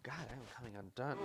God, I am coming undone.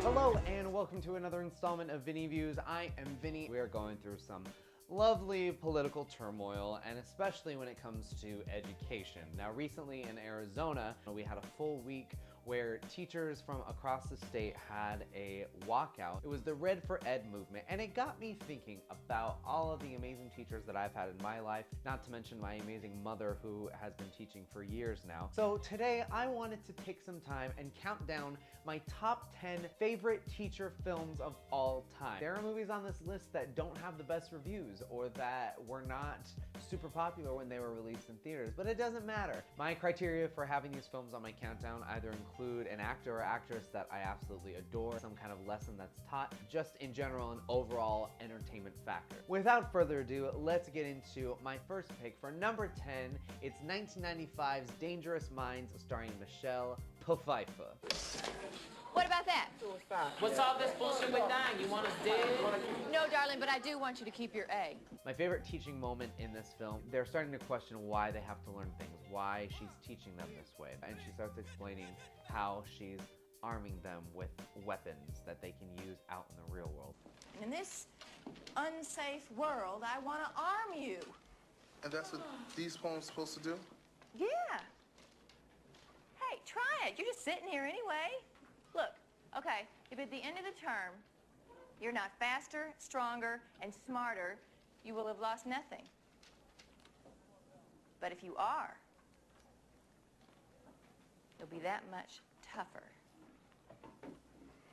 Hello and welcome to another installment of Vinny Views. I am Vinny. We are going through some lovely political turmoil, and especially when it comes to education. Now, recently in Arizona, we had a full week where teachers from across the state had a walkout. It was the RedForEd movement, and it got me thinking about all of the amazing teachers that I've had in my life, not to mention my amazing mother who has been teaching for years now. So today I wanted to take some time and count down my top 10 favorite teacher films of all time. There are movies on this list that don't have the best reviews or that were not super popular when they were released in theaters, but it doesn't matter. My criteria for having these films on my countdown either include an actor or actress that I absolutely adore, some kind of lesson that's taught, just in general an overall entertainment factor. Without further ado, let's get into my first pick. For number 10, it's 1995's Dangerous Minds starring Michelle Pfeiffer. What about that? What's all this bullshit with dying? You want us dead? No, darling, but I do want you to keep your A. My favorite teaching moment in this film, they're starting to question why they have to learn things, why she's teaching them this way. And she starts explaining how she's arming them with weapons that they can use out in the real world. In this unsafe world, I want to arm you. And that's what these poems are supposed to do? Yeah. Hey, try it. You're just sitting here anyway. Look, okay, if at the end of the term you're not faster, stronger, and smarter, you will have lost nothing. But if you are, you'll be that much tougher.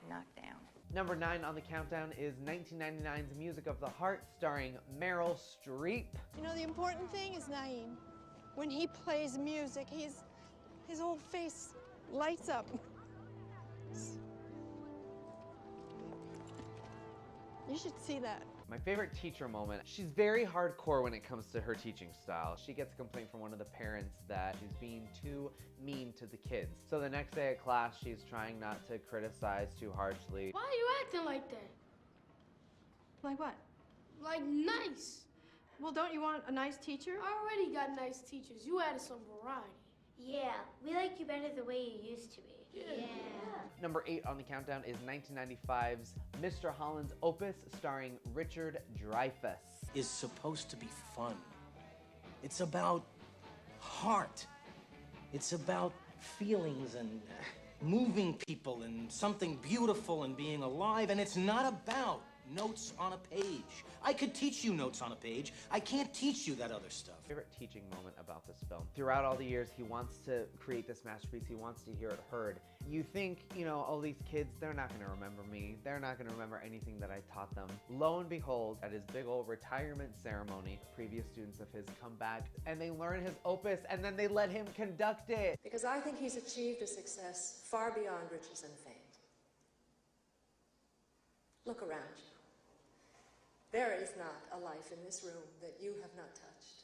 Knocked down. Number 9 on the countdown is 1999's Music of the Heart starring Meryl Streep. You know, the important thing is Naeem. When he plays music, his whole face lights up. You should see that. My favorite teacher moment, she's very hardcore when it comes to her teaching style. She gets a complaint from one of the parents that she's being too mean to the kids. So the next day at class, she's trying not to criticize too harshly. Why are you acting like that? Like what? Like nice. Well, don't you want a nice teacher? I already got nice teachers. You added some variety. Yeah, we like you better the way you used to be. Yeah. Number 8 on the countdown is 1995's Mr. Holland's Opus starring Richard Dreyfuss. Is supposed to be fun. It's about heart. It's about feelings and moving people and something beautiful and being alive, and it's not about notes on a page. I could teach you notes on a page. I can't teach you that other stuff. Favorite teaching moment about this film. Throughout all the years, he wants to create this masterpiece. He wants to hear it heard. You think, you know, oh, these kids, they're not gonna remember me. They're not gonna remember anything that I taught them. Lo and behold, at his big old retirement ceremony, previous students of his come back and they learn his opus and then they let him conduct it. Because I think he's achieved a success far beyond riches and fame. Look around you. There is not a life in this room that you have not touched.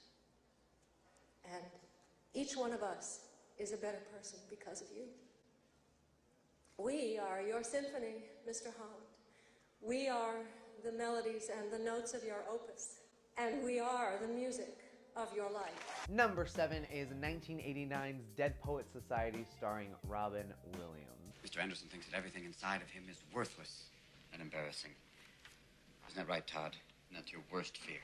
And each one of us is a better person because of you. We are your symphony, Mr. Holland. We are the melodies and the notes of your opus. And we are the music of your life. Number 7 is 1989's Dead Poets Society starring Robin Williams. Mr. Anderson thinks that everything inside of him is worthless and embarrassing. Isn't that right, Todd? And that's your worst fear.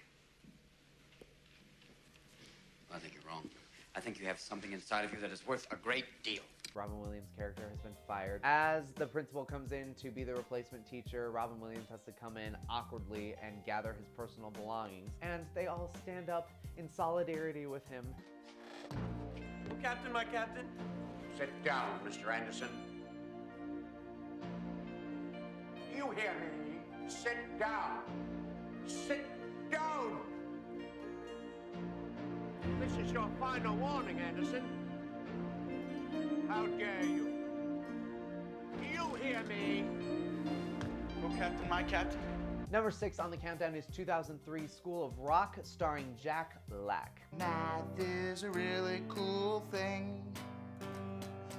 Well, I think you're wrong. I think you have something inside of you that is worth a great deal. Robin Williams' character has been fired. As the principal comes in to be the replacement teacher, Robin Williams has to come in awkwardly and gather his personal belongings. And they all stand up in solidarity with him. Oh, Captain, my captain. Sit down, Mr. Anderson. You hear me? Sit down. Sit down. This is your final warning, Anderson. How dare you? Do you hear me? Oh, Captain, my captain. Number 6 on the countdown is 2003 School of Rock starring Jack Black. Math is a really cool thing.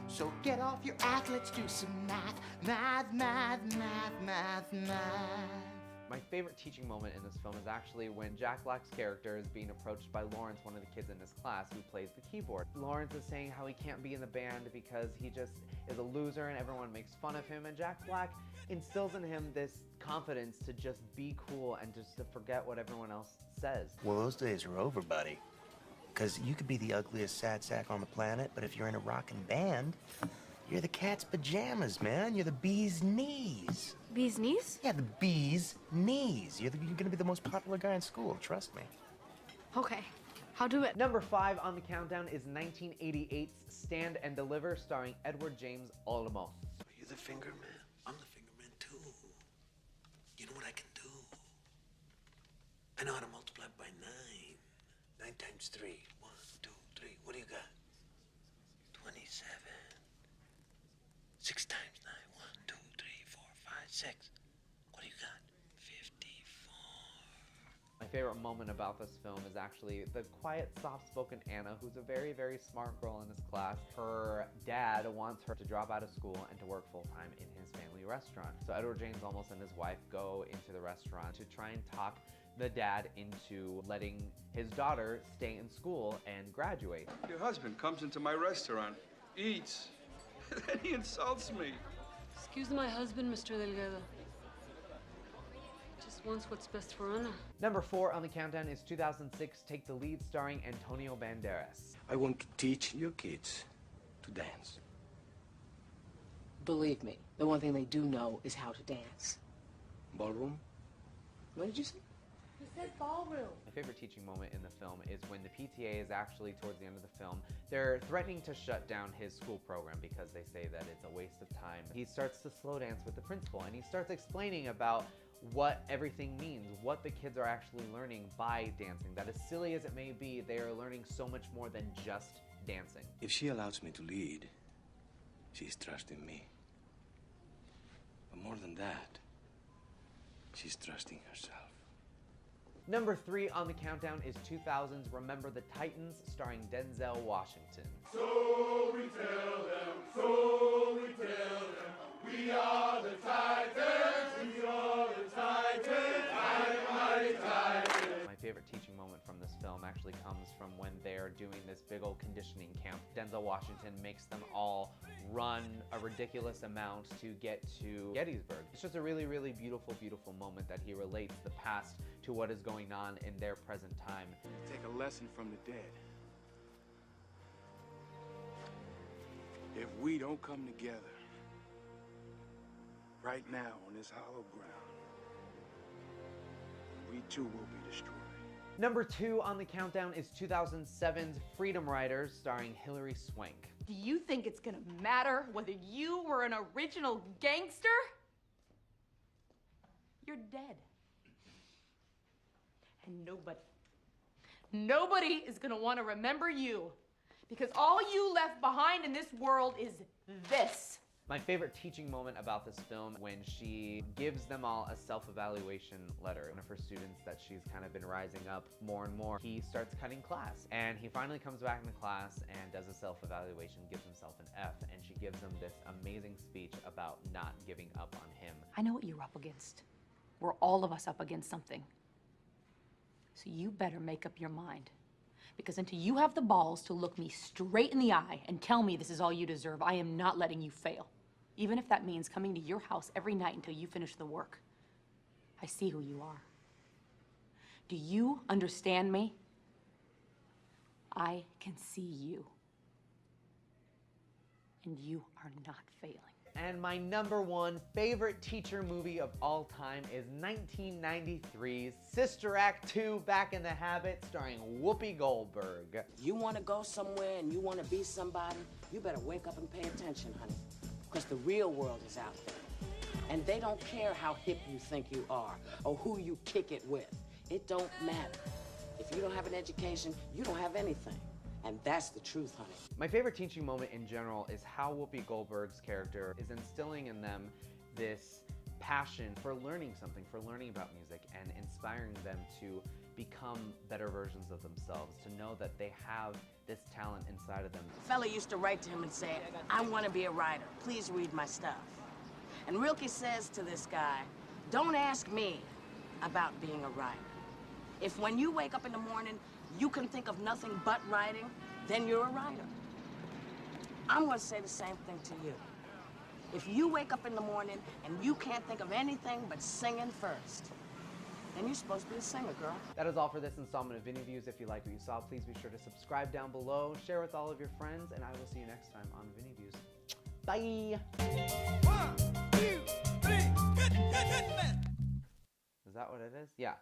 So get off your act, let's do some math. Math, math, math, math, math. My favorite teaching moment in this film is actually when Jack Black's character is being approached by Lawrence, one of the kids in his class who plays the keyboard. Lawrence is saying how he can't be in the band because he just is a loser and everyone makes fun of him, and Jack Black instills in him this confidence to just be cool and just to forget what everyone else says. Well, those days are over, buddy. Because you could be the ugliest sad sack on the planet, but if you're in a rockin' band, you're the cat's pajamas, man. You're the bee's knees. Bee's knees? Yeah, the bee's knees. You're gonna be the most popular guy in school, trust me. Okay, I'll do it. Number 5 on the countdown is 1988's Stand and Deliver, starring Edward James Olmos. Are you the finger man? I'm the finger man too. You know what I can do? I know how to multiply by 9. 9 times 3. 1, 2, 3. What do you got? 27. 6 times 9. 1, 2, 3, 4, 5, 6. What do you got? 54. My favorite moment about this film is actually the quiet, soft-spoken Anna, who's a very, very smart girl in his class. Her dad wants her to drop out of school and to work full-time in his family restaurant. So Edward James Olmos and his wife go into the restaurant to try and talk the dad into letting his daughter stay in school and graduate. Your husband comes into my restaurant, eats, then he insults me. Excuse my husband, Mr. Delgado. Just wants what's best for Anna. Number 4 on the countdown is 2006 Take the Lead, starring Antonio Banderas. I want to teach your kids to dance. Believe me, the one thing they do know is how to dance. Ballroom? What did you say? He said ballroom. My favorite teaching moment in the film is when the PTA is actually, towards the end of the film, they're threatening to shut down his school program because they say that it's a waste of time. He starts to slow dance with the principal, and he starts explaining about what everything means, what the kids are actually learning by dancing. That as silly as it may be, they are learning so much more than just dancing. If she allows me to lead, she's trusting me. But more than that, she's trusting herself. Number 3 on the countdown is 2000's Remember the Titans, starring Denzel Washington. So we tell them, we are the Titans, we are the Titans, mighty Titans. My favorite teaching moment from this film actually comes from when they're doing this big old conditioning camp. Denzel Washington makes them all run a ridiculous amount to get to Gettysburg. It's just a really, really beautiful, beautiful moment that he relates the past to what is going on in their present time. Take a lesson from the dead. If we don't come together right now on this hollow ground, we too will be destroyed. Number 2 on the countdown is 2007's Freedom Riders, starring Hilary Swank. Do you think it's gonna matter whether you were an original gangster? You're dead. And nobody is gonna wanna remember you, because all you left behind in this world is this. My favorite teaching moment about this film, when she gives them all a self-evaluation letter. One of her students that she's kind of been rising up more and more, he starts cutting class. And he finally comes back into class and does a self-evaluation, gives himself an F, and she gives him this amazing speech about not giving up on him. I know what you're up against. We're all of us up against something. So you better make up your mind. Because until you have the balls to look me straight in the eye and tell me this is all you deserve, I am not letting you fail. Even if that means coming to your house every night until you finish the work. I see who you are. Do you understand me? I can see you. And you are not failing. And my number 1 favorite teacher movie of all time is 1993's Sister Act 2, Back in the Habit, starring Whoopi Goldberg. You want to go somewhere and you want to be somebody, you better wake up and pay attention, honey. Because the real world is out there. And they don't care how hip you think you are or who you kick it with. It don't matter. If you don't have an education, you don't have anything. And that's the truth, honey. My favorite teaching moment in general is how Whoopi Goldberg's character is instilling in them this passion for learning something, for learning about music, and inspiring them to become better versions of themselves, to know that they have this talent inside of them. A fella used to write to him and say, I want to be a writer. Please read my stuff. And Rilke says to this guy, don't ask me, about being a writer. If when you wake up in the morning, you can think of nothing but writing, then you're a writer. I'm gonna say the same thing to you. If you wake up in the morning and you can't think of anything but singing first, then you're supposed to be a singer, girl. That is all for this installment of Vinny Views. If you like what you saw, please be sure to subscribe down below, share with all of your friends, and I will see you next time on Vinny Views. Bye! 1, 2, 3, good, man. Is that what it is? Yeah.